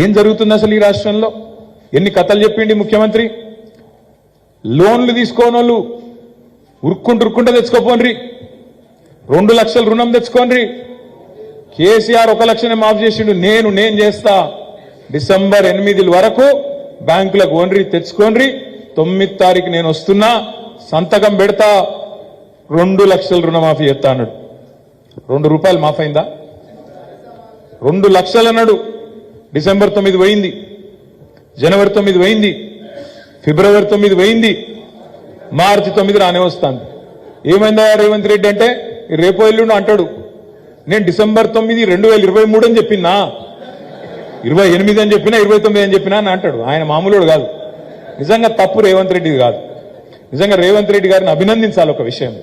ఏం జరుగుతుంది అసలు ఈ రాష్ట్రంలో? ఎన్ని కథలు చెప్పిండి ముఖ్యమంత్రి? లోన్లు తీసుకోనోళ్ళు ఉరుక్కుంటూ తెచ్చుకోపోండ్రి, 2 లక్షల రుణం తెచ్చుకోండి. కేసీఆర్ 1 లక్షనే మాఫ్ చేసిండు. నేను చేస్తా. డిసెంబర్ 8 వరకు బ్యాంకులకు ఓన్రి తెచ్చుకోండి. 9 తారీఖు నేను వస్తున్నా, సంతకం పెడతా, 2 లక్షల రుణమాఫీ చేస్తా అన్నాడు. 2 రూపాయలు మాఫ్ అయిందా? 2 లక్షలు అన్నాడు. డిసెంబర్ 9 పోయింది, జనవరి 9 పోయింది, ఫిబ్రవరి 9 పోయింది, మార్చి 9 రానే వస్తుంది. ఏమైందా రేవంత్ రెడ్డి అంటే రేపు ఎల్లుండి అంటాడు, నేను డిసెంబర్ 9 2023 అని చెప్పినా, 28 అని చెప్పినా, 29 అని చెప్పినా అని అంటాడు. ఆయన మామూలుడు కాదు. నిజంగా తప్పు రేవంత్ రెడ్డి కాదు. నిజంగా రేవంత్ రెడ్డి గారిని అభినందించాలి. ఒక విషయం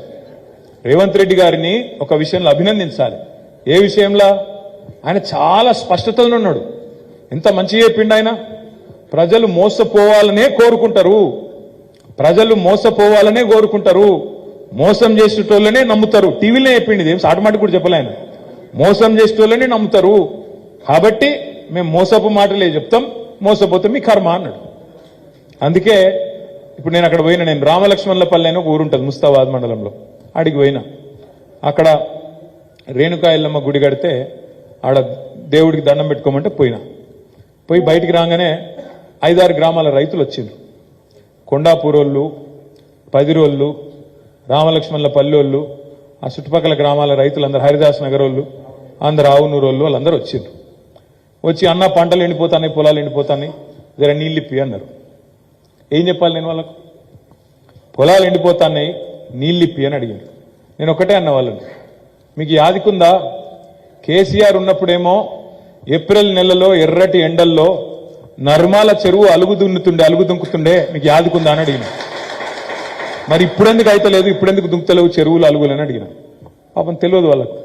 రేవంత్ రెడ్డి గారిని ఒక విషయంలో అభినందించాలి. ఏ విషయంలో? ఆయన చాలా స్పష్టతలో ఉన్నాడు. ఎంత మంచిగా చెప్పిండు ఆయన. ప్రజలు మోసపోవాలనే కోరుకుంటారు, ప్రజలు మోసపోవాలనే కోరుకుంటారు, మోసం చేసేటోళ్ళనే నమ్ముతారు. టీవీలో చెప్పిండి, ఏం సాటమాటి కూడా చెప్పలే ఆయన. మోసం చేసేటోళ్ళనే నమ్ముతారు, కాబట్టి మేము మోసపు మాటలే చెప్తాం, మోసపోతే మీ కర్మ అన్నాడు. అందుకే ఇప్పుడు నేను అక్కడ పోయినా, నేను రామలక్ష్మణులపల్లి అని ఒక ఊరు ఉంటుంది ముస్తాబాద్ మండలంలో, ఆడికి పోయినా. అక్కడ రేణుకా ఎల్లమ్మ గుడి కడితే ఆడ దేవుడికి దండం పెట్టుకోమంటే పోయి బయటికి రాగానే 5-6 గ్రామాల రైతులు వచ్చిండ్రు. కొండాపూరోళ్ళు, పదిరోళ్ళు, రామలక్ష్మణుల పల్లెళ్ళు, ఆ చుట్టుపక్కల గ్రామాల రైతులందరూ, హరిదాస్ నగర్ వాళ్ళు, అందరు ఆవునూరు వాళ్ళు, వాళ్ళందరూ వచ్చిండ్రు. వచ్చి అన్న పంటలు ఎండిపోతాయి, పొలాలు ఎండిపోతాయి, జర నీళ్ళు ఇప్పి అన్నారు. ఏం చెప్పాలి నేను వాళ్ళకు? పొలాలు ఎండిపోతాయి, నీళ్ళు ఇప్పి అని అడిగారు. నేను ఒకటే అన్న వాళ్ళని, మీకు యాదికుందా? కేసీఆర్ ఉన్నప్పుడేమో ఏప్రిల్ నెలలో ఎర్రటి ఎండల్లో నర్మాల చెరువు అలుగు దుంకుతుండే, మీకు యాదుకుందా అని అడిగిన. మరి ఇప్పుడెందుకు అయితే లేదు, ఇప్పుడెందుకు దుంకుతలేవు చెరువులు అలుగులు అని అడిగిన. పాపం తెలియదు వాళ్ళకు.